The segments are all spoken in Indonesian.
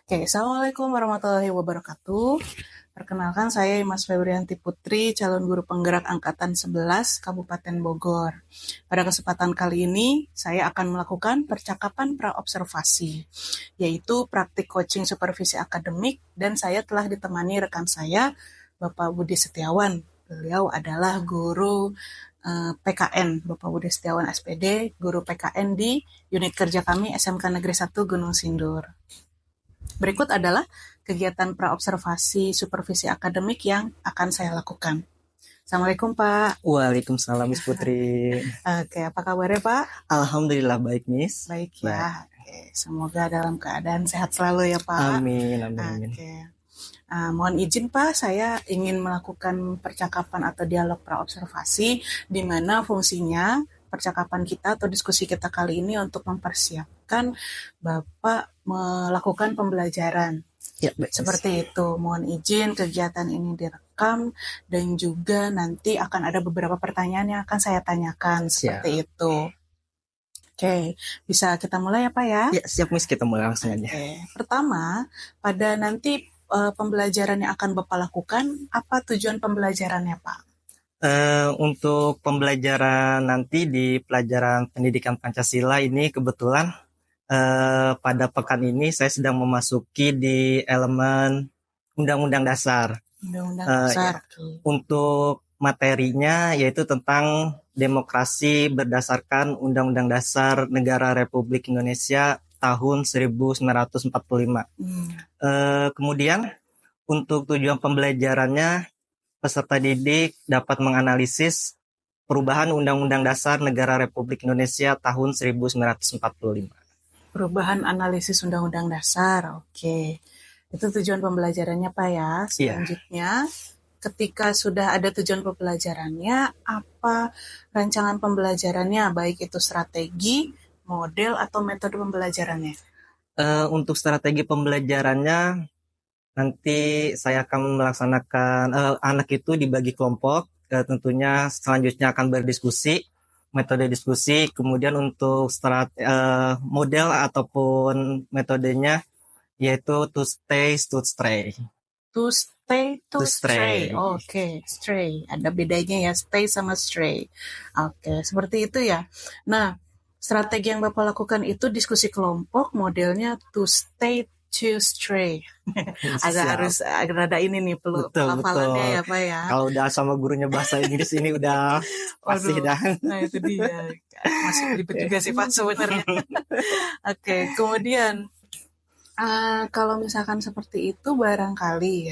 Oke, Assalamualaikum warahmatullahi wabarakatuh. Perkenalkan saya Imas Febrianti Putri, calon guru penggerak Angkatan 11 Kabupaten Bogor. Pada kesempatan kali ini, saya akan melakukan percakapan praobservasi, yaitu praktik coaching supervisi akademik, dan saya telah ditemani rekan saya, Bapak Budi Setiawan. Beliau adalah guru PKN, Bapak Budi Setiawan SPD, guru PKN di unit kerja kami SMK Negeri 1 Gunung Sindur. Berikut adalah kegiatan praobservasi supervisi akademik yang akan saya lakukan. Assalamualaikum Pak. Waalaikumsalam Miss Putri. Oke, apa kabarnya Pak? Alhamdulillah baik Miss. Baik ya. Oke, semoga dalam keadaan sehat selalu ya Pak. Amin, amin. Oke. Mohon izin Pak, saya ingin melakukan percakapan atau dialog praobservasi di mana fungsinya percakapan kita atau diskusi kita kali ini untuk mempersiapkan Bapak melakukan pembelajaran. Ya, baik. Seperti itu. Mohon izin kegiatan ini direkam dan juga nanti akan ada beberapa pertanyaan yang akan saya tanyakan. Seperti itu. Oke, bisa kita mulai ya Pak ya? Ya, siap Miss, kita mulai langsung aja. Oke. Pertama, pada nanti pembelajaran yang akan Bapak lakukan, apa tujuan pembelajarannya Pak? Untuk pembelajaran nanti di pelajaran pendidikan Pancasila ini kebetulan pada pekan ini saya sedang memasuki di elemen Undang-Undang Dasar. Undang-Undang Dasar. Untuk materinya yaitu tentang demokrasi berdasarkan Undang-Undang Dasar Negara Republik Indonesia tahun 1945. Kemudian untuk tujuan pembelajarannya, peserta didik dapat menganalisis perubahan Undang-Undang Dasar Negara Republik Indonesia tahun 1945. Perubahan analisis Undang-Undang Dasar, oke. Itu tujuan pembelajarannya Pak ya. Selanjutnya, ketika sudah ada tujuan pembelajarannya, apa rancangan pembelajarannya, baik itu strategi, model, atau metode pembelajarannya? Untuk strategi pembelajarannya, nanti saya akan melaksanakan, anak itu dibagi kelompok, tentunya selanjutnya akan berdiskusi, metode diskusi, kemudian untuk model ataupun metodenya, yaitu to stay, to stray. To stay, to stray. Oke, stray. Ada bedanya ya, stay sama stray. Oke, seperti itu ya. Nah, strategi yang Bapak lakukan itu diskusi kelompok, modelnya to stay, to stray. Harus ada ini nih, pelafalannya ya Pak ya. Kalau udah sama gurunya bahasa Inggris ini udah pasti dah. Nah itu dia. Masih ribet juga sih Pak sebenarnya. Oke, kemudian kalau misalkan seperti itu barangkali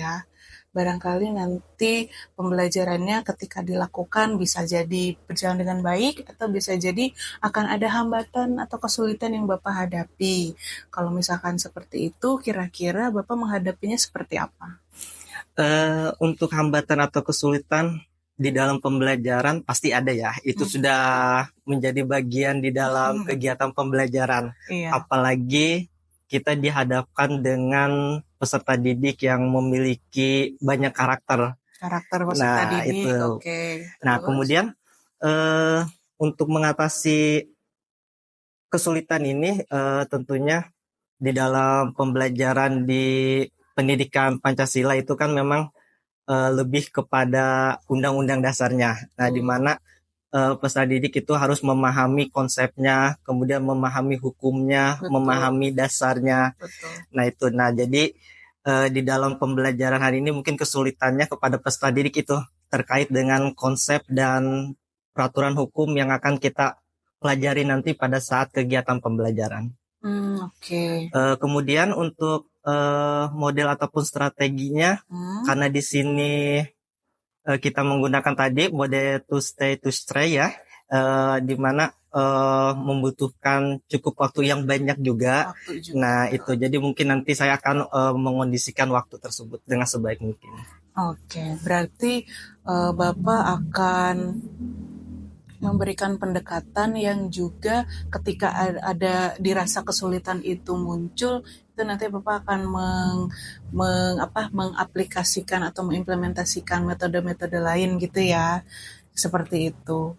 nanti pembelajarannya ketika dilakukan bisa jadi berjalan dengan baik atau bisa jadi akan ada hambatan atau kesulitan yang Bapak hadapi. Kalau misalkan seperti itu, kira-kira Bapak menghadapinya seperti apa? Untuk hambatan atau kesulitan di dalam pembelajaran pasti ada ya. Itu sudah menjadi bagian di dalam kegiatan pembelajaran. Apalagi kita dihadapkan dengan peserta didik yang memiliki banyak karakter peserta didik. Itu. Nah, kemudian untuk mengatasi kesulitan ini tentunya di dalam pembelajaran di pendidikan Pancasila itu kan memang lebih kepada undang-undang dasarnya. Nah, di mana peserta didik itu harus memahami konsepnya, kemudian memahami hukumnya, memahami dasarnya. Nah, itu. Nah, jadi di dalam pembelajaran hari ini mungkin kesulitannya kepada peserta didik itu terkait dengan konsep dan peraturan hukum yang akan kita pelajari nanti pada saat kegiatan pembelajaran. Kemudian untuk model ataupun strateginya, karena di sini kita menggunakan tadi mode to stay to stray ya, di mana membutuhkan cukup waktu yang banyak juga. Nah itu, jadi mungkin nanti saya akan mengondisikan waktu tersebut dengan sebaik mungkin. Oke, berarti Bapak akan memberikan pendekatan yang juga ketika ada dirasa kesulitan itu muncul, itu nanti Bapak akan mengaplikasikan atau mengimplementasikan metode-metode lain gitu ya, seperti itu.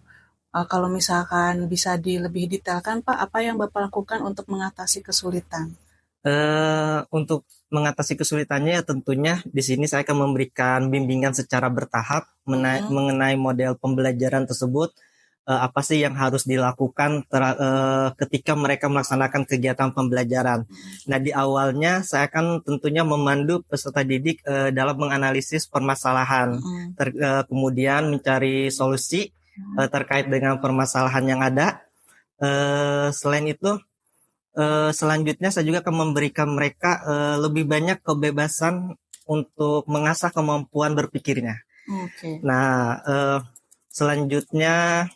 Kalau misalkan bisa lebih detailkan Pak, apa yang Bapak lakukan untuk mengatasi kesulitan? Untuk mengatasi kesulitannya ya tentunya di sini saya akan memberikan bimbingan secara bertahap mengenai model pembelajaran tersebut, apa sih yang harus dilakukan ketika mereka melaksanakan kegiatan pembelajaran. Nah, di awalnya saya akan tentunya memandu peserta didik dalam menganalisis permasalahan, kemudian mencari solusi terkait dengan permasalahan yang ada. Selain itu, selanjutnya saya juga akan memberikan mereka lebih banyak kebebasan untuk mengasah kemampuan berpikirnya. Nah, selanjutnya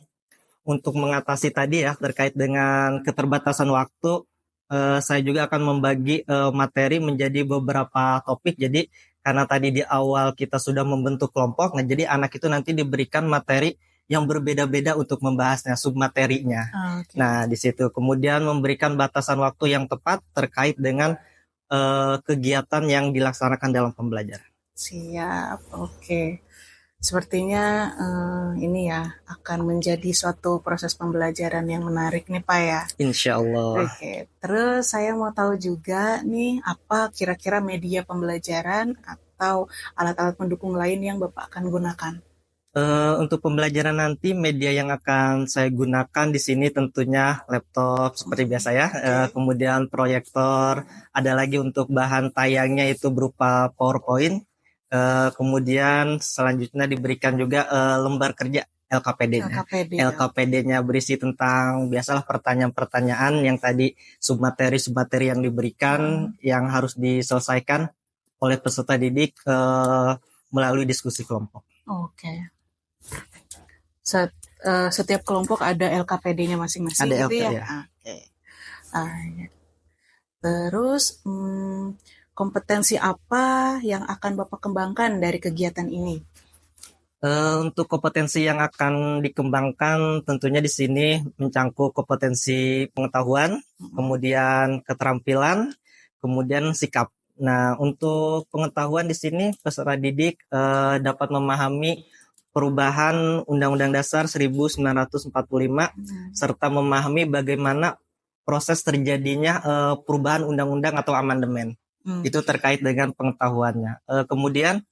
untuk mengatasi tadi ya terkait dengan keterbatasan waktu, saya juga akan membagi materi menjadi beberapa topik. Jadi karena tadi di awal kita sudah membentuk kelompok, nah jadi anak itu nanti diberikan materi yang berbeda-beda untuk membahasnya, submaterinya. Nah, di situ kemudian memberikan batasan waktu yang tepat terkait dengan kegiatan yang dilaksanakan dalam pembelajaran. Siap, oke. Sepertinya ini ya akan menjadi suatu proses pembelajaran yang menarik nih Pak ya. Insya Allah. Oke, terus saya mau tahu juga nih apa kira-kira media pembelajaran atau alat-alat pendukung lain yang Bapak akan gunakan? Untuk pembelajaran nanti media yang akan saya gunakan di sini tentunya laptop seperti biasa ya, kemudian proyektor, ada lagi untuk bahan tayangnya itu berupa PowerPoint, kemudian selanjutnya diberikan juga lembar kerja LKPD-nya. LKPD-nya berisi tentang biasalah pertanyaan-pertanyaan yang tadi submateri yang diberikan yang harus diselesaikan oleh peserta didik melalui diskusi kelompok. Oke. Setiap kelompok ada LKPD-nya masing-masing ada gitu ya? Ya. Oke. Terus kompetensi apa yang akan Bapak kembangkan dari kegiatan ini? Untuk kompetensi yang akan dikembangkan tentunya di sini mencangkup kompetensi pengetahuan, kemudian keterampilan, kemudian sikap. Nah, untuk pengetahuan di sini peserta didik dapat memahami perubahan Undang-Undang Dasar 1945 serta memahami bagaimana proses terjadinya perubahan undang-undang atau amandemen. Itu terkait dengan pengetahuannya. Kemudian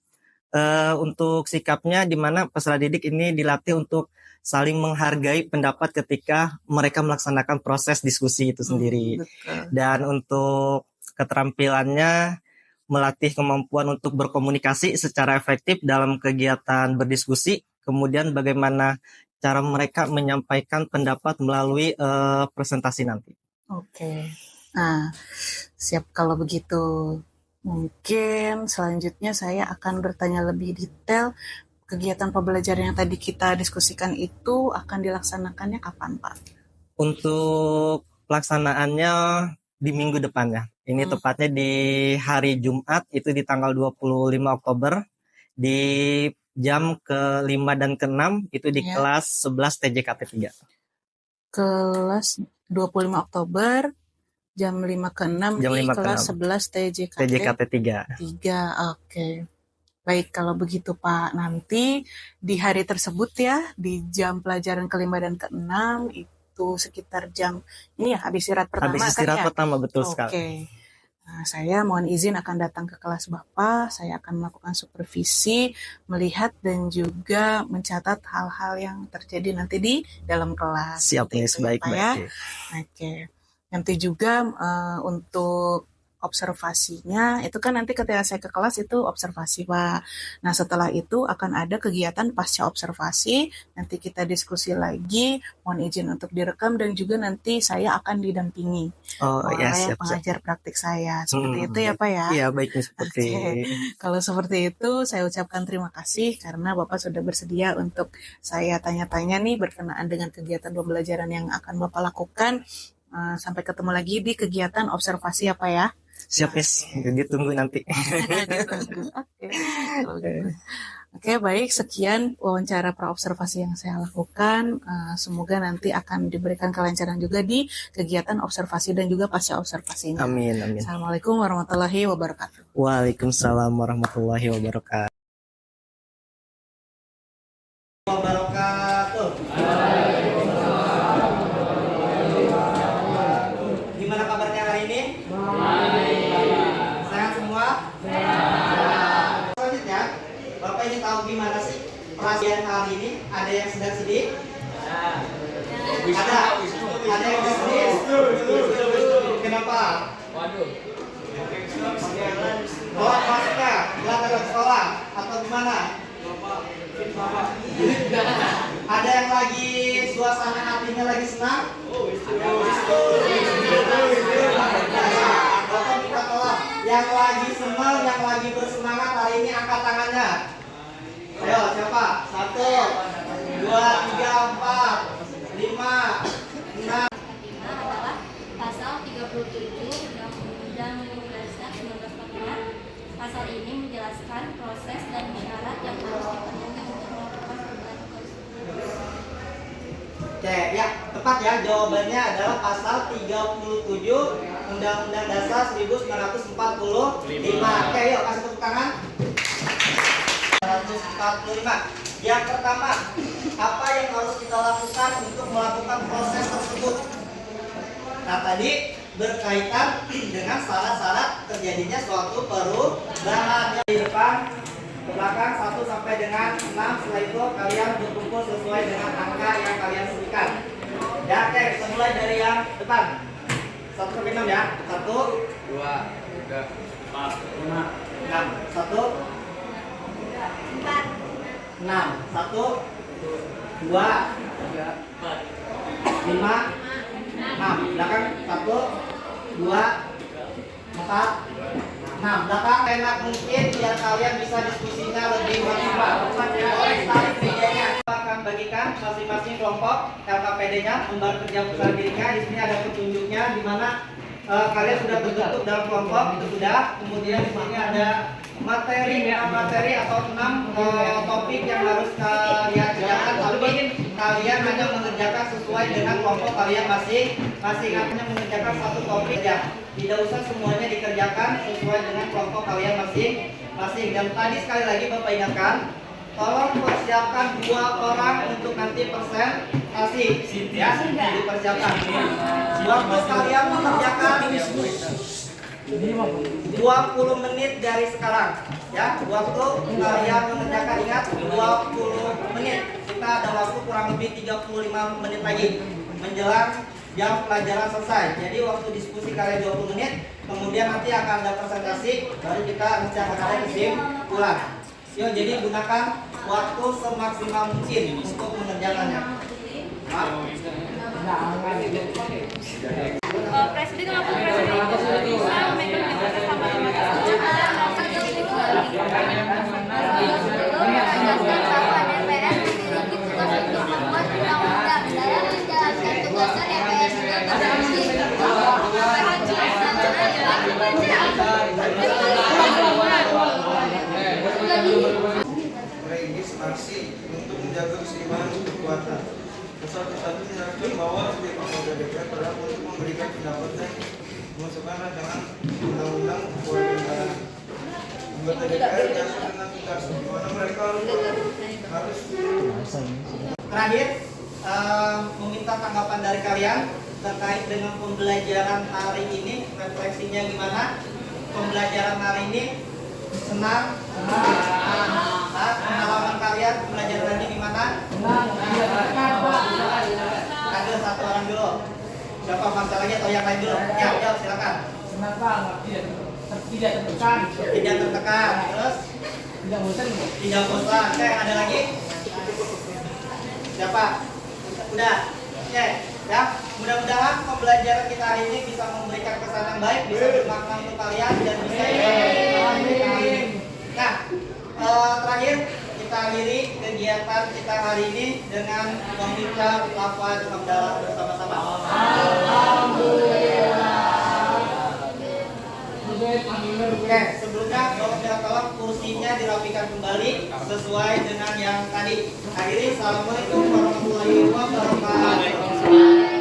untuk sikapnya di mana peserta didik ini dilatih untuk saling menghargai pendapat ketika mereka melaksanakan proses diskusi itu sendiri. Dan untuk keterampilannya melatih kemampuan untuk berkomunikasi secara efektif dalam kegiatan berdiskusi, kemudian bagaimana cara mereka menyampaikan pendapat melalui presentasi nanti. Oke. Nah, siap kalau begitu. Mungkin selanjutnya saya akan bertanya lebih detail kegiatan pembelajaran yang tadi kita diskusikan itu akan dilaksanakannya kapan, Pak? Untuk pelaksanaannya di minggu depannya. Ini tepatnya di hari Jumat, itu di tanggal 25 Oktober, di jam ke-5 dan ke-6, itu di kelas 11 TJKT 3. Kelas 25 Oktober, jam 5 ke-6 di kelas 11 TJKT 3. Oke. Baik, kalau begitu Pak, nanti di hari tersebut ya, di jam pelajaran ke-5 dan ke-6 itu sekitar jam ini ya habis istirahat pertama. Habis istirahat pertama, betul sekali. Oke. Nah, saya mohon izin akan datang ke kelas Bapak, saya akan melakukan supervisi, melihat dan juga mencatat hal-hal yang terjadi nanti di dalam kelas. Siap, Miss, baik-baik. Ya. Oke. Nanti juga untuk observasinya, itu kan nanti ketika saya ke kelas itu observasi Pak. Nah setelah itu akan ada kegiatan pasca observasi, nanti kita diskusi lagi, mohon izin untuk direkam dan juga nanti saya akan didampingi oleh pengajar praktik saya. Seperti itu ya Pak ya? Iya baik seperti. Kalau seperti itu saya ucapkan terima kasih karena Bapak sudah bersedia untuk saya tanya-tanya nih berkenaan dengan kegiatan pembelajaran yang akan Bapak lakukan. Sampai ketemu lagi di kegiatan observasi apa ya? Siap, Miss. Ditunggu nanti. Oke, baik. Sekian wawancara praobservasi yang saya lakukan. Semoga nanti akan diberikan kelancaran juga di kegiatan observasi dan juga pasca observasinya. Amin, amin. Assalamualaikum warahmatullahi wabarakatuh. Waalaikumsalam warahmatullahi wabarakatuh. Gimana kabarnya hari ini? Baik. Selanjutnya, Bapak ingin tahu gimana sih perayaan hari ini? Ada yang sedang sedih? Ada. Ada yang sedih? Kenapa? Waduh. Telat masuknya, telat ke sekolah atau gimana? Ada yang lagi suasana hatinya lagi senang? Bapak minta tolong, yang lagi senang, yang lagi bersemangat hari ini angkat tangannya. Ayo, siapa? 1, 2, 3, 4, 5, 6. Adalah pasal 37 Undang-Undang Dasar 1945. Pasal ini menjelaskan proses dan syarat yang harus dipenuhi untuk melakukan perubahan konstitusi. Oke, ya, tepat ya. Jawabannya adalah pasal 37 Undang-Undang Dasar 1945. Oke, yuk kasih tepuk tangan. 145. Yang pertama, apa yang harus kita lakukan untuk melakukan proses tersebut? Nah, tadi berkaitan dengan syarat-syarat terjadinya suatu perubahan. Di depan, ke belakang 1 sampai dengan 6. Setelah itu kalian berkumpul sesuai dengan angka yang kalian sebutkan. Ya, oke, kita mulai dari yang depan. 1 sampai 6 ya. 1, 2, 3, 4, 5, 6. 1, 6. 1, 2, 5, 6. Belakang 1, 2, 4, 6. Belakang enak mungkin biar kalian bisa diskusinya lebih maksimal. Tarik videonya. Akan bagikan masing-masing kelompok LKPD-nya, lembar kerja besar dirinya. Di sini ada petunjuknya di mana kalian sudah terbentuk dalam kelompok, itu sudah. Kemudian di sini ada materi atau 6 topik yang harus kalian kerjakan, tapi kalian hanya mengerjakan sesuai dengan kelompok kalian masing-masing. Hanya mengerjakan satu topik ya, tidak usah semuanya dikerjakan sesuai dengan kelompok kalian masing-masing. Dan tadi sekali lagi Bapak ingatkan, tolong persiapkan 2 orang untuk nanti presentasi ya, dipersiapkan. Waktu kalian mengerjakan 20 menit dari sekarang ya. Waktu kalian mengerjakan, ingat 20 menit. Kita ada waktu kurang lebih 35 menit lagi menjelang jam pelajaran selesai. Jadi waktu diskusi kalian 20 menit, kemudian nanti akan ada presentasi, baru kita rencana kalian kesimpulan. Yuk, jadi gunakan waktu semaksimal mungkin untuk mengerjakannya. Presiden maupun presiden bisa memegang jabatan sama dengan menjelaskan bahwa DPR memiliki tugas untuk membuat undang-undang dalam menjalankan tugasnya. DPR juga berfungsi merintis aksi untuk menjaga keseimbangan kekuatan. Satu-satu menyatakan bahwa setiap anggota DPR berhak untuk memberikan pendapat dan memasukkan rancangan undang-undang keluarga negara. Anggota DPR diatur dengan tugas di mana mereka harus. Terakhir, meminta tanggapan dari kalian terkait dengan pembelajaran hari ini. Refleksinya gimana? Pembelajaran hari ini senang? Pengalaman kalian pembelajaran ini gimana? Ada 1 orang dulu. Siapa Mas lagi atau yang lain dulu? Ya, silakan. Senang banget, tidak tertekan. Tidak tertekan. Terus? Tidak bosan. Tidak bosan. Oke, ada lagi? Siapa? Udah. Oke, ya. Mudah-mudahan pembelajaran kita hari ini bisa memberikan kesan yang baik, bisa bermakna untuk kalian dan bisa Nah, terakhir kita akhiri kegiatan kita hari ini dengan mengucap lafaz hamdalah bersama-sama. Oke, sebelumnya tolong kursinya dirapikan kembali sesuai dengan yang tadi. Akhiri, assalamualaikum warahmatullahi wabarakatuh.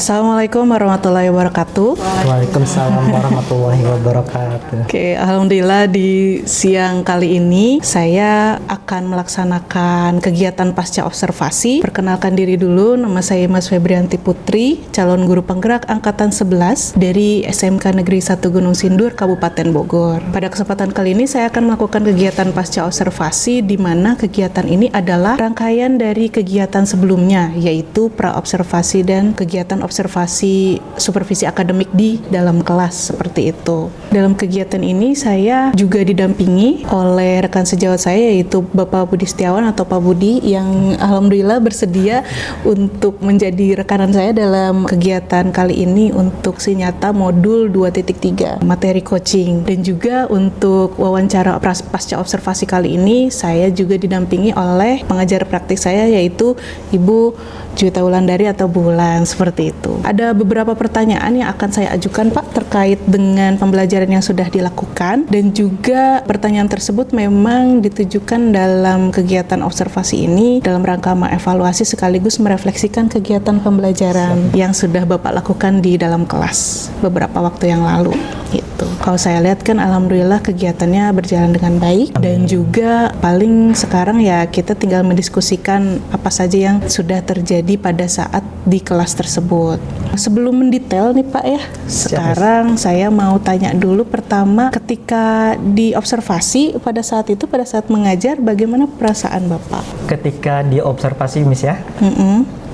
Assalamualaikum warahmatullahi wabarakatuh. Waalaikumsalam warahmatullahi wabarakatuh. Oke, alhamdulillah di siang kali ini saya akan melaksanakan kegiatan pasca observasi. Perkenalkan diri dulu, nama saya Mas Febrianti Putri, calon guru penggerak angkatan 11 dari SMK Negeri 1 Gunung Sindur, Kabupaten Bogor. Pada kesempatan kali ini saya akan melakukan kegiatan pasca observasi, di mana kegiatan ini adalah rangkaian dari kegiatan sebelumnya, yaitu pra-observasi dan kegiatan observasi supervisi akademik di dalam kelas, seperti itu. Dalam kegiatan ini saya juga didampingi oleh rekan sejawat saya, yaitu Bapak Budi Setiawan atau Pak Budi, yang alhamdulillah bersedia untuk menjadi rekanan saya dalam kegiatan kali ini untuk Sinyata modul 2.3 materi coaching. Dan juga untuk wawancara pasca observasi kali ini saya juga didampingi oleh pengajar praktik saya, yaitu Ibu Juwita Wulandari atau Bulan, seperti itu. Ada beberapa pertanyaan yang akan saya ajukan Pak terkait dengan pembelajaran yang sudah dilakukan, dan juga pertanyaan tersebut memang ditujukan dalam kegiatan observasi ini dalam rangka mengevaluasi sekaligus merefleksikan kegiatan pembelajaran yang sudah Bapak lakukan di dalam kelas beberapa waktu yang lalu. Gitu. Kalau saya lihat kan alhamdulillah kegiatannya berjalan dengan baik. Dan juga paling sekarang ya kita tinggal mendiskusikan apa saja yang sudah terjadi pada saat di kelas tersebut. Sebelum mendetail nih Pak ya, sekarang saya mau tanya dulu pertama, ketika diobservasi pada saat itu, pada saat mengajar, bagaimana perasaan Bapak? Ketika diobservasi Miss ya,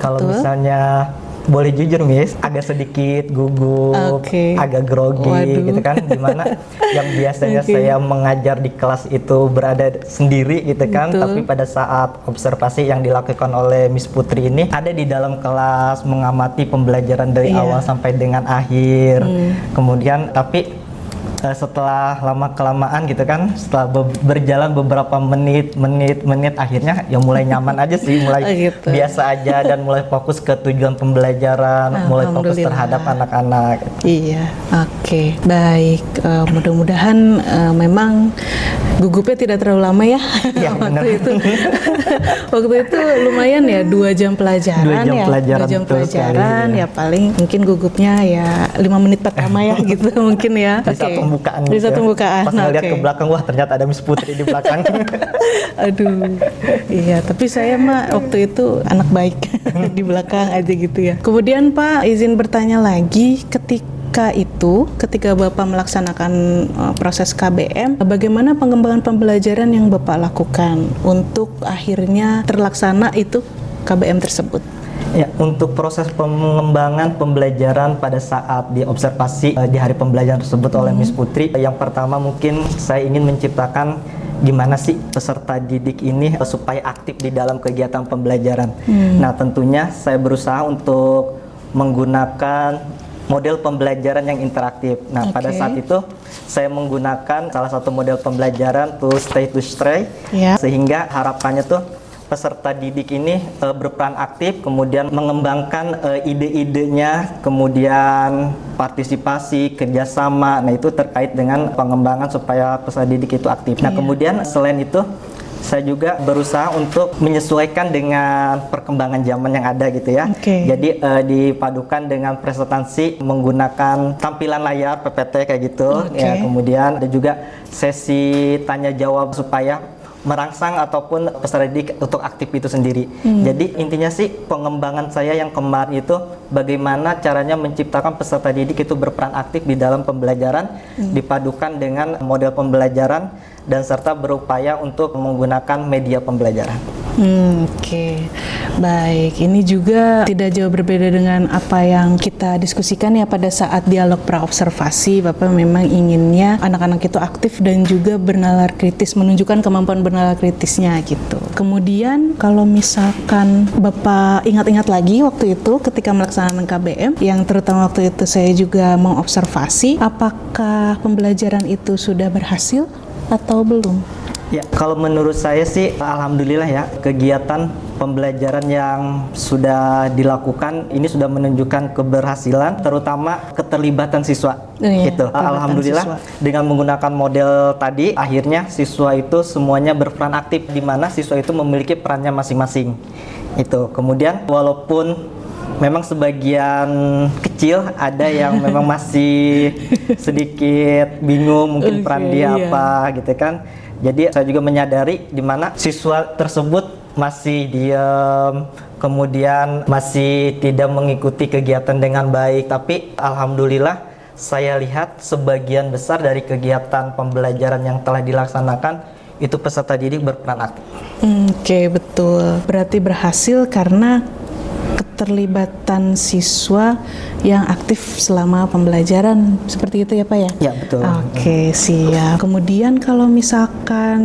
kalau betul. misalnya boleh jujur Miss, agak sedikit gugup, agak grogi gitu kan, dimana yang biasanya saya mengajar di kelas itu berada sendiri gitu kan, tapi pada saat observasi yang dilakukan oleh Miss Putri ini ada di dalam kelas mengamati pembelajaran dari awal sampai dengan akhir. Kemudian tapi setelah lama kelamaan gitu kan, setelah berjalan beberapa menit akhirnya ya mulai nyaman aja sih, mulai biasa aja, dan mulai fokus ke tujuan pembelajaran, mulai fokus terhadap anak-anak. Iya, oke, baik. Mudah-mudahan memang gugupnya tidak terlalu lama ya. Iya, waktu itu lumayan ya, 2 jam pelajaran. 2 jam pelajaran ya, paling mungkin gugupnya ya 5 menit pertama ya gitu mungkin ya. Pembukaan di satu pembukaan. Pas ngeliat ke belakang, wah ternyata ada Miss Putri di belakang. Aduh, iya. Tapi saya mah waktu itu anak baik di belakang aja gitu ya. Kemudian Pak, izin bertanya lagi, ketika Bapak melaksanakan proses KBM, bagaimana pengembangan pembelajaran yang Bapak lakukan untuk akhirnya terlaksana itu KBM tersebut? Ya, untuk proses pengembangan pembelajaran pada saat diobservasi di hari pembelajaran tersebut oleh Miss Putri, yang pertama mungkin saya ingin menciptakan gimana sih peserta didik ini supaya aktif di dalam kegiatan pembelajaran. Nah, tentunya saya berusaha untuk menggunakan model pembelajaran yang interaktif. Nah, pada saat itu saya menggunakan salah satu model pembelajaran to stay, sehingga harapannya tuh peserta didik ini berperan aktif, kemudian mengembangkan ide-idenya, kemudian partisipasi, kerjasama. Nah, itu terkait dengan pengembangan supaya peserta didik itu aktif. Nah, kemudian selain itu saya juga berusaha untuk menyesuaikan dengan perkembangan zaman yang ada gitu ya. Jadi dipadukan dengan presentasi menggunakan tampilan layar PPT kayak gitu. Ya, kemudian ada juga sesi tanya jawab supaya merangsang ataupun peserta didik untuk aktif itu sendiri. Jadi intinya sih pengembangan saya yang kemarin itu bagaimana caranya menciptakan peserta didik itu berperan aktif di dalam pembelajaran, dipadukan dengan model pembelajaran, dan serta berupaya untuk menggunakan media pembelajaran. Baik. Ini juga tidak jauh berbeda dengan apa yang kita diskusikan ya pada saat dialog pra-observasi. Bapak memang inginnya anak-anak itu aktif dan juga bernalar kritis, menunjukkan kemampuan bernalar kritisnya gitu. Kemudian kalau misalkan Bapak ingat-ingat lagi waktu itu ketika melaksanakan KBM, yang terutama waktu itu saya juga mengobservasi, apakah pembelajaran itu sudah berhasil atau belum? Ya, kalau menurut saya sih alhamdulillah ya, kegiatan pembelajaran yang sudah dilakukan ini sudah menunjukkan keberhasilan, terutama keterlibatan siswa. Gitu. Alhamdulillah siswa. Dengan menggunakan model tadi, akhirnya siswa itu semuanya berperan aktif, di mana siswa itu memiliki perannya masing-masing. Itu. Kemudian walaupun memang sebagian kecil ada yang memang masih sedikit bingung mungkin peran dia apa gitu kan. Jadi saya juga menyadari di mana siswa tersebut masih diam, kemudian masih tidak mengikuti kegiatan dengan baik. Tapi alhamdulillah saya lihat sebagian besar dari kegiatan pembelajaran yang telah dilaksanakan itu peserta didik berperan aktif. Oke, betul. Berarti berhasil karena keterlibatan siswa yang aktif selama pembelajaran, seperti itu ya Pak ya? Ya, betul. Oke, siap. Kemudian kalau misalkan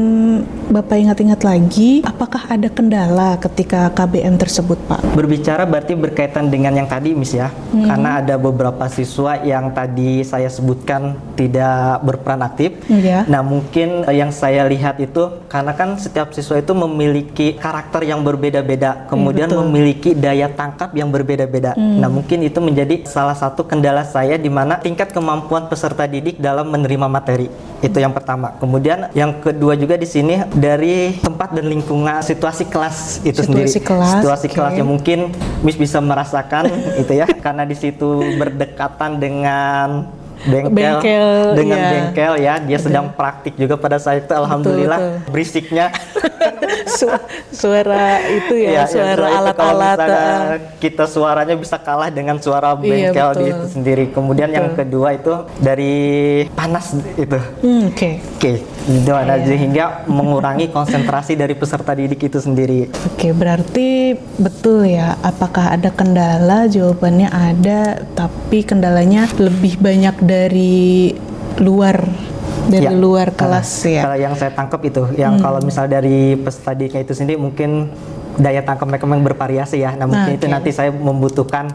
Bapak ingat-ingat lagi, apakah ada kendala ketika KBM tersebut Pak? Berbicara berarti berkaitan dengan yang tadi Miss ya, karena ada beberapa siswa yang tadi saya sebutkan tidak berperan aktif. Nah mungkin yang saya lihat itu karena kan setiap siswa itu memiliki karakter yang berbeda-beda, kemudian memiliki daya tangkap yang berbeda-beda. Nah mungkin itu menjadi salah satu kendala saya di mana tingkat kemampuan peserta didik dalam menerima materi. Itu yang pertama. Kemudian yang kedua juga di sini dari tempat dan lingkungan situasi kelas itu sendiri. Situasi kelas yang mungkin Miss bisa merasakan itu ya, karena di situ berdekatan dengan bengkel ya, dia sedang praktik juga pada saat itu. Alhamdulillah berisiknya suara itu ya, suara alat-alat kita suaranya bisa kalah dengan suara bengkel di itu sendiri. Kemudian yang kedua itu dari panas itu. Oke. Sehingga mengurangi konsentrasi dari peserta didik itu sendiri. Oke, berarti betul ya, apakah ada kendala? Jawabannya ada, tapi kendalanya lebih banyak dari luar kelas ya. Kalau yang saya tangkap itu, yang kalau misal dari peserta didiknya itu sendiri mungkin daya tangkap mereka memang bervariasi ya. Nah mungkin itu nanti saya membutuhkan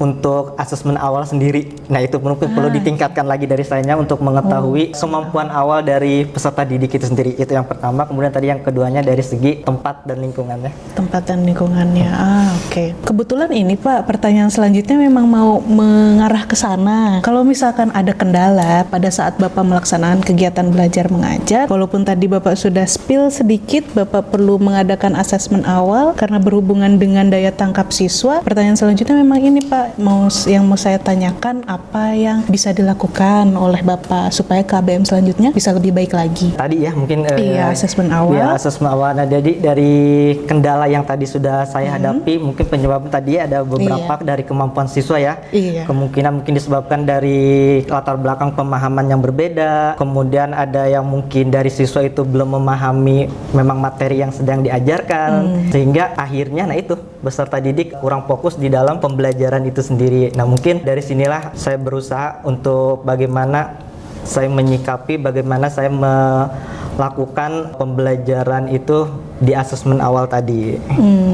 untuk asesmen awal sendiri. Nah itu mungkin perlu ditingkatkan lagi dari sayanya untuk mengetahui kemampuan awal dari peserta didik itu sendiri. Itu yang pertama. Kemudian tadi yang keduanya dari segi tempat dan lingkungannya. Tempat dan lingkungannya. Oke. Kebetulan ini Pak, pertanyaan selanjutnya memang mau mengarah ke sana. Kalau misalkan ada kendala pada saat Bapak melaksanakan kegiatan belajar mengajar, walaupun tadi Bapak sudah spill sedikit, Bapak perlu mengadakan asesmen awal karena berhubungan dengan daya tangkap siswa. Pertanyaan selanjutnya memang ini Pak, mau saya tanyakan apa yang bisa dilakukan oleh Bapak supaya KBM selanjutnya bisa lebih baik lagi. Tadi ya mungkin asesmen awal. Ya, asesmen awal. Nah, jadi dari kendala yang tadi sudah saya hadapi, mungkin penyebab tadi ada beberapa dari kemampuan siswa ya. Kemungkinan mungkin disebabkan dari latar belakang pemahaman yang berbeda. Kemudian ada yang mungkin dari siswa itu belum memahami memang materi yang sedang diajarkan, sehingga akhirnya itu peserta didik kurang fokus di dalam pembelajaran itu sendiri. Nah mungkin dari sinilah saya berusaha untuk bagaimana saya menyikapi, bagaimana saya melakukan pembelajaran itu di asesmen awal tadi.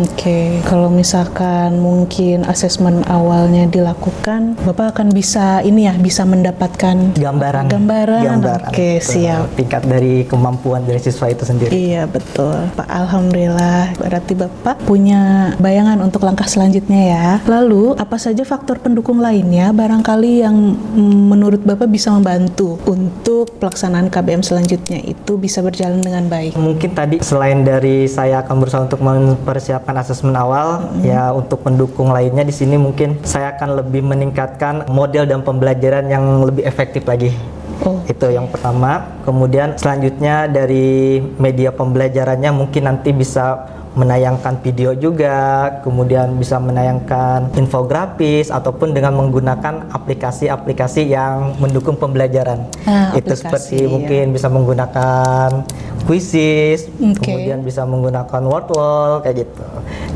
Oke. Kalau misalkan mungkin asesmen awalnya dilakukan, Bapak akan bisa bisa mendapatkan gambaran. Oke, siap. Tingkat dari kemampuan dari siswa itu sendiri. Iya, betul. Pak, alhamdulillah. Berarti Bapak punya bayangan untuk langkah selanjutnya ya. Lalu, apa saja faktor pendukung lainnya barangkali yang menurut Bapak bisa membantu untuk pelaksanaan KBM selanjutnya itu bisa berjalan dengan baik? Mungkin tadi selain dari saya akan berusaha untuk mempersiapkan asesmen awal, ya untuk pendukung lainnya di sini mungkin saya akan lebih meningkatkan model dan pembelajaran yang lebih efektif lagi. Itu yang pertama. Kemudian selanjutnya dari media pembelajarannya mungkin nanti bisa menayangkan video juga, kemudian bisa menayangkan infografis ataupun dengan menggunakan aplikasi-aplikasi yang mendukung pembelajaran. Itu seperti mungkin bisa menggunakan Quizzes, kemudian bisa menggunakan word wall kayak gitu.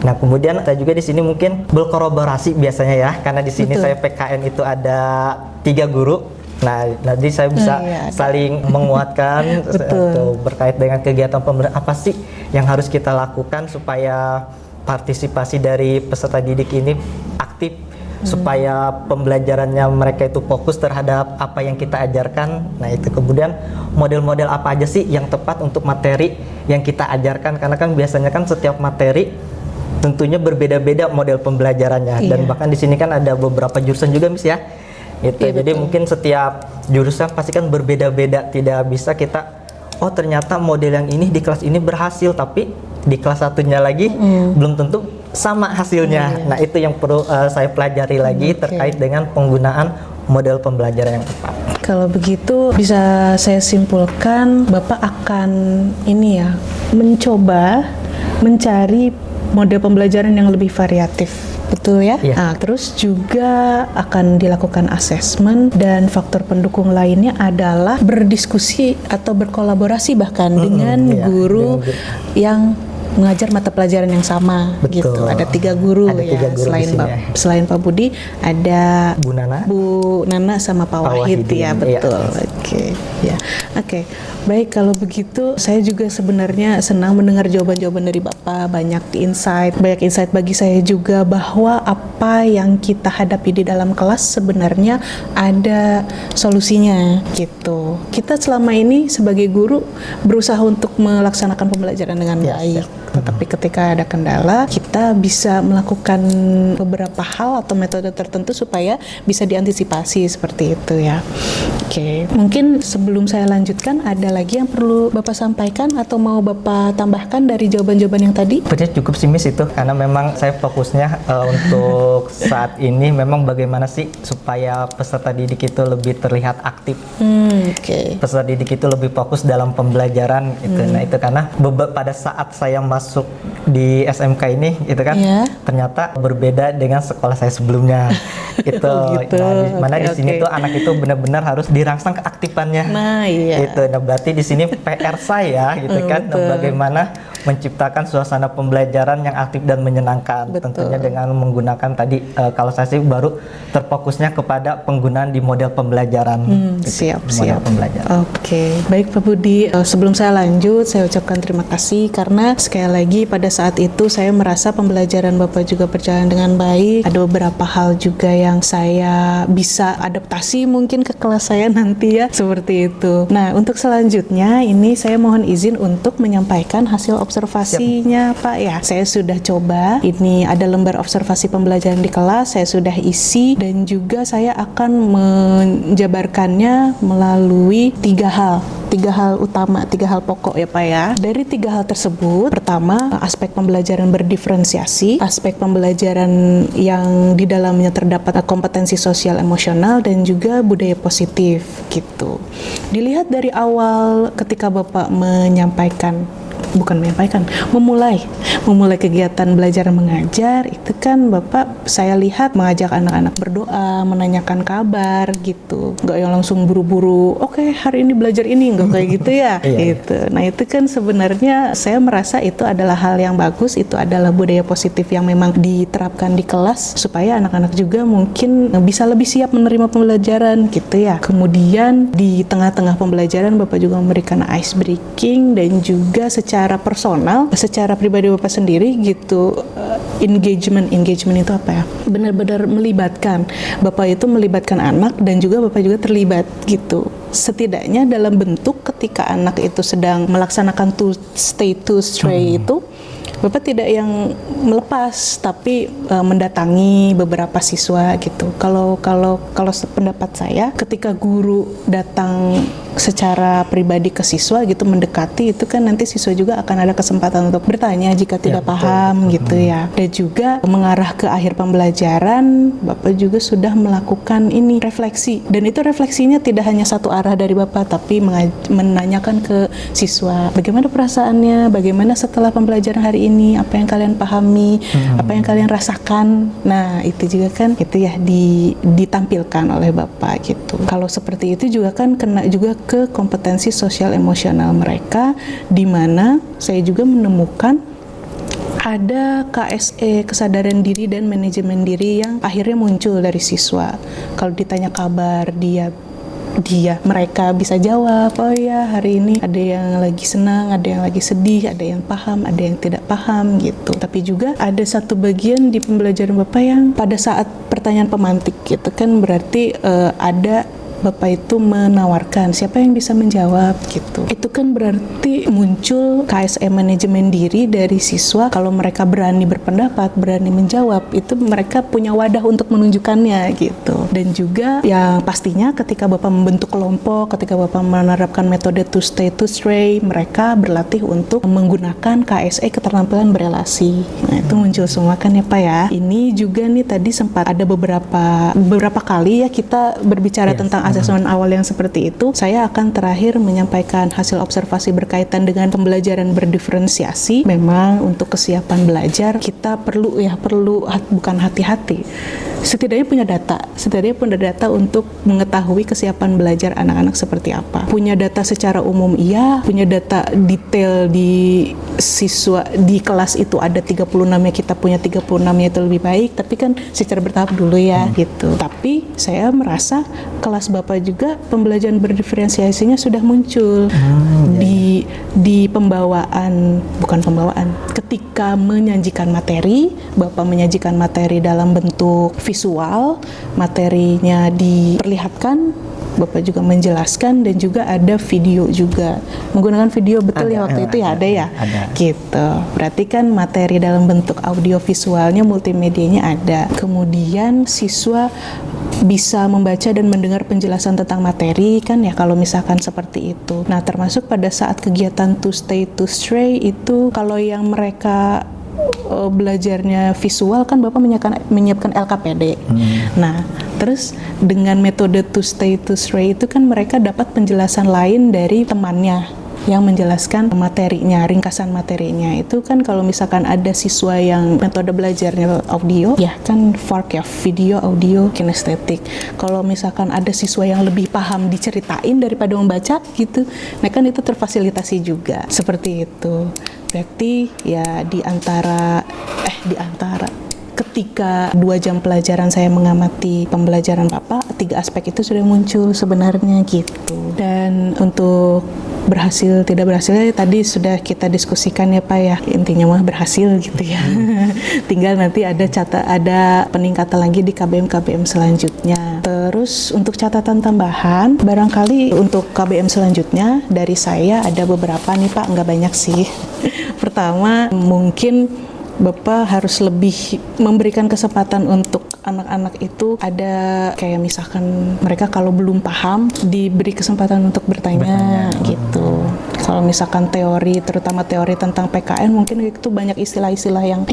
Nah, kemudian kita juga di sini mungkin berkolaborasi biasanya ya, karena di sini saya PKN itu ada 3 guru. Nah, nanti saya bisa saling menguatkan berkait dengan kegiatan pembelajaran apa sih yang harus kita lakukan supaya partisipasi dari peserta didik ini aktif, supaya pembelajarannya mereka itu fokus terhadap apa yang kita ajarkan. Nah, itu kemudian model-model apa aja sih yang tepat untuk materi yang kita ajarkan, karena kan biasanya kan setiap materi tentunya berbeda-beda model pembelajarannya, dan bahkan di sini kan ada beberapa jurusan juga Miss ya. Jadi mungkin setiap jurusan pasti kan berbeda-beda, tidak bisa kita ternyata model yang ini di kelas ini berhasil tapi di kelas satunya lagi belum tentu sama hasilnya. Nah, itu yang perlu saya pelajari lagi terkait dengan penggunaan model pembelajaran yang tepat. Kalau begitu bisa saya simpulkan Bapak akan ini ya, mencoba mencari model pembelajaran yang lebih variatif. Betul ya? Iya. Nah, terus juga akan dilakukan asesmen dan faktor pendukung lainnya adalah berdiskusi atau berkolaborasi bahkan dengan guru yang mengajar mata pelajaran yang sama. Betul. Gitu. Ada 3 guru Ada ya. 3 guru Selain Pak Budi ada Bu Nana sama Pak Wahid ya, betul. Oke. Ya. Oke. Baik, kalau begitu saya juga sebenarnya senang mendengar jawaban-jawaban dari Bapak, banyak insight bagi saya juga bahwa apa yang kita hadapi di dalam kelas sebenarnya ada solusinya gitu. Kita selama ini sebagai guru berusaha untuk melaksanakan pembelajaran dengan baik. Tetapi ketika ada kendala, kita bisa melakukan beberapa hal atau metode tertentu supaya bisa diantisipasi seperti itu ya. Oke, mungkin sebelum saya lanjutkan ada lagi yang perlu Bapak sampaikan atau mau Bapak tambahkan dari jawaban-jawaban yang tadi? Sepertinya cukup sih Miss itu, karena memang saya fokusnya untuk saat ini memang bagaimana sih supaya peserta didik itu lebih terlihat aktif. Peserta didik itu lebih fokus dalam pembelajaran itu. Nah, itu karena pada saat saya masuk di SMK ini itu kan ternyata berbeda dengan sekolah saya sebelumnya. Itu nah, di sini tuh anak itu benar-benar harus dirangsang keaktifannya. Nah, iya. Itu. Nah, berarti di sini PR saya gitu kan, bagaimana menciptakan suasana pembelajaran yang aktif dan menyenangkan. Tentunya dengan menggunakan tadi kalau saya sih baru terfokusnya kepada penggunaan di model pembelajaran. Siap. Pembelajaran. Oke, baik Pak Budi. Sebelum saya lanjut, saya ucapkan terima kasih karena sekali lagi pada saat itu saya merasa pembelajaran Bapak juga berjalan dengan baik. Ada beberapa hal juga yang saya bisa adaptasi mungkin ke kelas saya nanti ya, seperti itu. Nah, untuk selanjutnya ini saya mohon izin untuk menyampaikan hasil observasinya. Pak ya. Saya sudah coba, ini ada lembar observasi pembelajaran di kelas, saya sudah isi dan juga saya akan menjabarkannya melalui 3 hal. 3 hal utama, 3 hal pokok ya Pak ya. Dari 3 hal tersebut, pertama aspek pembelajaran berdiferensiasi, aspek pembelajaran yang di dalamnya terdapat kompetensi sosial emosional dan juga budaya positif gitu. Dilihat dari awal ketika Bapak memulai kegiatan belajar mengajar itu kan Bapak saya lihat mengajak anak-anak berdoa, menanyakan kabar gitu, nggak yang langsung buru-buru oke, hari ini belajar ini, nggak kayak gitu ya. Gitu. Nah, itu kan sebenarnya saya merasa itu adalah hal yang bagus, itu adalah budaya positif yang memang diterapkan di kelas supaya anak-anak juga mungkin bisa lebih siap menerima pembelajaran gitu ya. Kemudian di tengah-tengah pembelajaran Bapak juga memberikan ice breaking dan juga secara personal, secara pribadi Bapak sendiri gitu, engagement itu apa ya? Benar-benar melibatkan. Bapak itu melibatkan anak dan juga Bapak juga terlibat gitu. Setidaknya dalam bentuk ketika anak itu sedang melaksanakan stay itu Bapak tidak yang melepas tapi mendatangi beberapa siswa gitu. Kalau pendapat saya ketika guru datang secara pribadi ke siswa gitu, mendekati itu kan nanti siswa juga akan ada kesempatan untuk bertanya jika tidak paham gitu ya. Dan juga mengarah ke akhir pembelajaran Bapak juga sudah melakukan ini refleksi, dan itu refleksinya tidak hanya satu arah dari Bapak tapi menanyakan ke siswa bagaimana perasaannya, bagaimana setelah pembelajaran hari ini, apa yang kalian pahami, apa yang kalian rasakan. Nah, itu juga kan itu ya ditampilkan oleh Bapak gitu. Kalau seperti itu juga kan kena juga ke kompetensi sosial emosional mereka, di mana saya juga menemukan ada KSE, kesadaran diri dan manajemen diri yang akhirnya muncul dari siswa. Kalau ditanya kabar mereka bisa jawab, oh ya hari ini ada yang lagi senang, ada yang lagi sedih, ada yang paham, ada yang tidak paham gitu. Tapi juga ada satu bagian di pembelajaran Bapak yang pada saat pertanyaan pemantik gitu kan berarti ada Bapak itu menawarkan siapa yang bisa menjawab gitu. Itu kan berarti muncul KSM manajemen diri dari siswa. Kalau mereka berani berpendapat, berani menjawab, itu mereka punya wadah untuk menunjukkannya gitu. Dan juga ya pastinya ketika Bapak membentuk kelompok, ketika Bapak menerapkan metode to stay to stray, mereka berlatih untuk menggunakan KSE keterampilan berelasi. Nah, itu muncul semua kan ya Pak ya. Ini juga nih tadi sempat ada beberapa kali ya kita berbicara tentang asesmen awal yang seperti itu. Saya akan terakhir menyampaikan hasil observasi berkaitan dengan pembelajaran berdiferensiasi. Memang untuk kesiapan belajar kita perlu bukan hati-hati. Setidaknya punya data untuk mengetahui kesiapan belajar anak-anak seperti apa. Punya data secara umum iya, punya data detail di siswa di kelas itu ada 36-nya, kita punya 36-nya itu lebih baik, tapi kan secara bertahap dulu ya gitu. Tapi saya merasa kelas Bapak juga pembelajaran berdiferensiasinya sudah muncul di ketika menyajikan materi, Bapak menyajikan materi dalam bentuk visual, materinya diperlihatkan, Bapak juga menjelaskan, dan juga ada video juga. Menggunakan video betul ya waktu itu ya ada ya? Ada. Gitu. Berarti kan materi dalam bentuk audio visualnya, multimedianya ada. Kemudian siswa bisa membaca dan mendengar penjelasan tentang materi kan ya kalau misalkan seperti itu. Nah, termasuk pada saat kegiatan to stay to stray itu kalau yang mereka belajarnya visual kan Bapak menyiapkan LKPD. Nah, terus dengan metode to stay to stray itu kan mereka dapat penjelasan lain dari temannya yang menjelaskan materinya, ringkasan materinya. Itu kan kalau misalkan ada siswa yang metode belajarnya audio, ya kan FARC ya, video, audio, kinestetik. Kalau misalkan ada siswa yang lebih paham diceritain daripada membaca gitu, nah kan itu terfasilitasi juga. Seperti itu. Berarti ya di antara ketika 2 jam pelajaran saya mengamati pembelajaran Bapak, 3 aspek itu sudah muncul sebenarnya gitu. Dan untuk berhasil tidak berhasilnya tadi sudah kita diskusikan ya Pak ya, intinya mah berhasil gitu ya. Tinggal nanti ada peningkatan lagi di KBM selanjutnya. Terus untuk catatan tambahan, barangkali untuk KBM selanjutnya dari saya ada beberapa nih Pak, nggak banyak sih. Pertama, mungkin Bapak harus lebih memberikan kesempatan untuk anak-anak itu ada kayak misalkan mereka kalau belum paham diberi kesempatan untuk bertanya. Gitu. Kalau misalkan teori, terutama teori tentang PKN, mungkin itu banyak istilah-istilah yang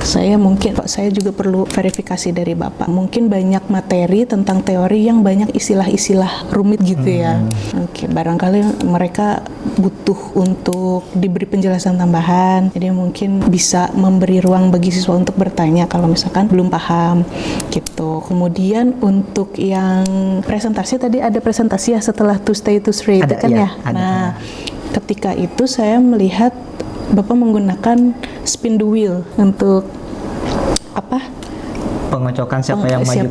saya juga perlu verifikasi dari Bapak. Mungkin banyak materi tentang teori yang banyak istilah-istilah rumit gitu ya. Oke, barangkali mereka butuh untuk diberi penjelasan tambahan. Jadi mungkin bisa memberi ruang bagi siswa untuk bertanya kalau misalkan belum paham gitu. Kemudian untuk yang presentasi tadi ada presentasi ya setelah to stay to stray itu kan ya. Nah, ketika itu saya melihat Bapak menggunakan spin the wheel untuk apa? Pengocokan siapa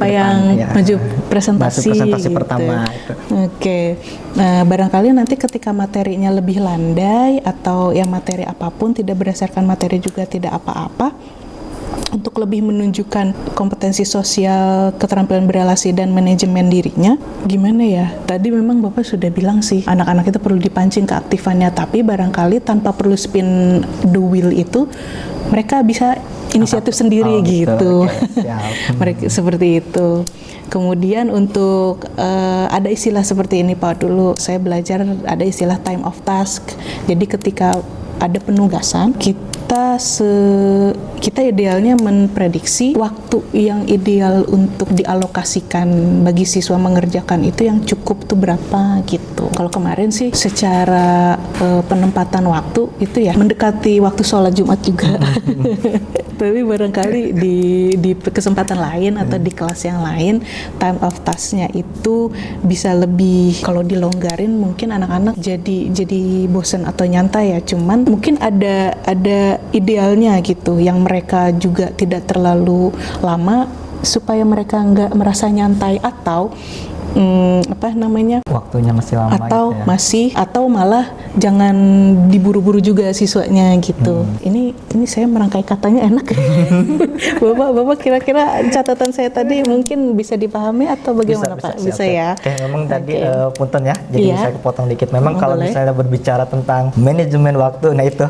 yang maju presentasi gitu. Pertama itu. Oke. Nah, barangkali nanti ketika materinya lebih landai atau ya materi apapun tidak berdasarkan materi juga tidak apa-apa, untuk lebih menunjukkan kompetensi sosial, keterampilan berelasi dan manajemen dirinya, gimana ya? Tadi memang Bapak sudah bilang sih, anak-anak itu perlu dipancing keaktifannya, tapi barangkali tanpa perlu spin the wheel itu, mereka bisa inisiatif sendiri gitu. Okay, mereka seperti itu. Kemudian untuk ada istilah seperti ini Pak, dulu saya belajar ada istilah time of task. Jadi ketika ada penugasan, kita idealnya memprediksi waktu yang ideal untuk dialokasikan bagi siswa mengerjakan itu yang cukup tuh berapa gitu. Kalau kemarin sih secara penempatan waktu itu ya mendekati waktu sholat Jumat juga. Tapi barangkali di kesempatan lain atau di kelas yang lain time of task-nya itu bisa lebih, kalau dilonggarin mungkin anak-anak jadi bosan atau nyantai ya. Cuman mungkin ada idealnya gitu yang mereka juga tidak terlalu lama supaya mereka nggak merasa nyantai, atau apa namanya, Waktunya masih lama atau gitu ya. masih, atau malah jangan diburu-buru juga siswanya gitu. Ini saya merangkai katanya enak. Bapak kira-kira catatan saya tadi mungkin bisa dipahami atau bagaimana Pak? Bisa siap. ya. Oke, memang tadi Oke. punten ya. Jadi Iya. saya kepotong dikit. Memang kalau Boleh. misalnya berbicara tentang manajemen waktu, nah itu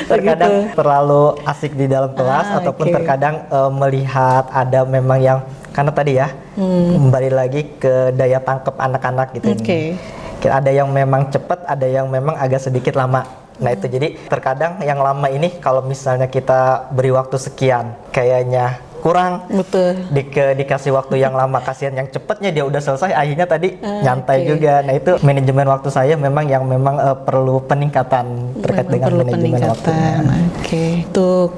terkadang terlalu asik di dalam kelas ataupun oke. terkadang melihat ada memang yang karena tadi ya kembali lagi ke daya tangkap anak-anak gitu. Oke. Ada yang memang cepat, ada yang memang agak sedikit lama. Nah itu jadi terkadang yang lama ini kalau misalnya kita beri waktu sekian kayaknya kurang, Betul. dikasih waktu yang lama, kasihan yang cepatnya dia udah selesai akhirnya tadi nyantai oke. juga. Nah itu manajemen waktu saya memang yang memang perlu peningkatan terkait Memang dengan perlu manajemen waktunya. peningkatan. Oke. Untuk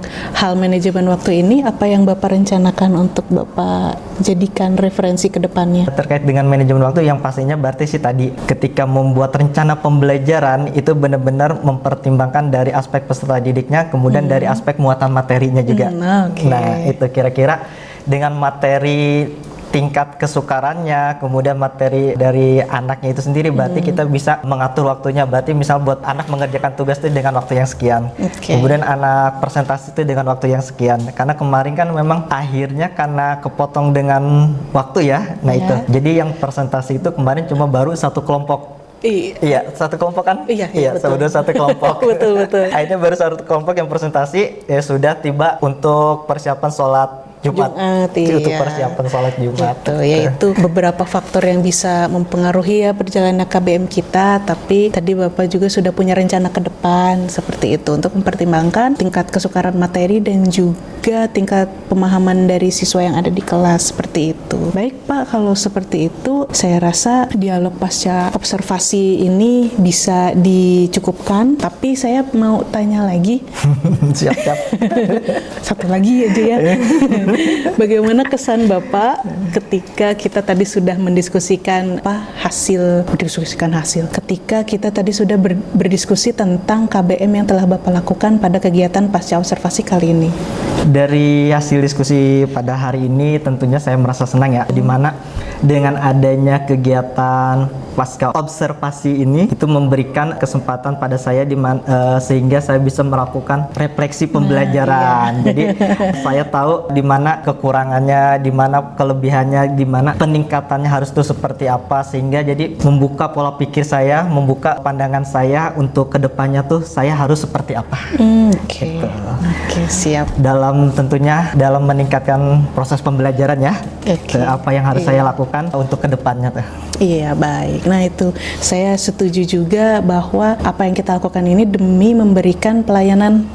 hal manajemen waktu ini, apa yang Bapak rencanakan untuk Bapak jadikan referensi ke depannya? Terkait dengan manajemen waktu yang pastinya berarti sih tadi ketika membuat rencana pembelajaran itu benar-benar mempertimbangkan dari aspek peserta didiknya, kemudian dari aspek muatan materinya juga. Oke. Nah itu kira-kira dengan materi tingkat kesukarannya, kemudian materi dari anaknya itu sendiri, berarti kita bisa mengatur waktunya. Berarti misal buat anak mengerjakan tugas itu dengan waktu yang sekian, Oke. kemudian anak presentasi itu dengan waktu yang sekian. Karena kemarin kan memang akhirnya karena kepotong dengan waktu ya, nah Ya. itu. Jadi yang presentasi itu kemarin cuma baru satu kelompok. Iya, satu kelompok kan? Iya, betul. sudah satu kelompok. Betul. Akhirnya baru satu kelompok yang presentasi ya sudah tiba untuk persiapan sholat Jumat. iya. Untuk persiapan sholat Jumat. Gitu, yaitu beberapa faktor yang bisa mempengaruhi ya perjalanan KBM kita, tapi tadi Bapak juga sudah punya rencana ke depan seperti itu untuk mempertimbangkan tingkat kesukaran materi dan juga tingkat pemahaman dari siswa yang ada di kelas seperti itu. Baik Pak, kalau seperti itu saya rasa dialog pasca observasi ini bisa dicukupkan, tapi saya mau tanya lagi. Siap-siap. Satu lagi aja ya. Bagaimana kesan Bapak ketika kita tadi sudah mendiskusikan hasil ketika kita tadi sudah berdiskusi tentang KBM yang telah Bapak lakukan pada kegiatan pasca observasi kali ini? Dari hasil diskusi pada hari ini tentunya saya merasa senang ya, di mana dengan adanya kegiatan pasca observasi ini itu memberikan kesempatan pada saya sehingga saya bisa melakukan refleksi pembelajaran. Jadi saya tahu di mana kekurangannya, di mana kelebihannya, di mana peningkatannya harus tuh seperti apa, sehingga jadi membuka pola pikir saya, membuka pandangan saya untuk kedepannya tuh saya harus seperti apa. Oke, siap. Tentunya dalam meningkatkan proses pembelajaran ya. Oke. Apa yang harus saya lakukan untuk kedepannya tuh. Iya, baik. Nah itu saya setuju juga bahwa apa yang kita lakukan ini demi memberikan pelayanan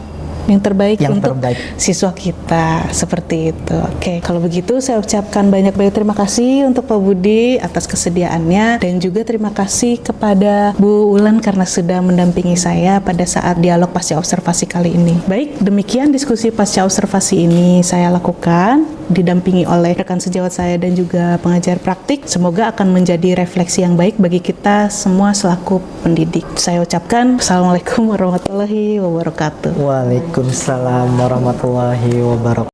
yang terbaik untuk siswa kita, seperti itu. Oke, kalau begitu saya ucapkan banyak-banyak terima kasih untuk Pak Budi atas kesediaannya, dan juga terima kasih kepada Bu Ulan karena sudah mendampingi saya pada saat dialog pasca observasi kali ini. Baik, demikian diskusi pasca observasi ini saya lakukan didampingi oleh rekan sejawat saya dan juga pengajar praktik. Semoga akan menjadi refleksi yang baik bagi kita semua selaku pendidik. Saya ucapkan Assalamualaikum warahmatullahi wabarakatuh. Waalaikumsalam warahmatullahi wabarakatuh.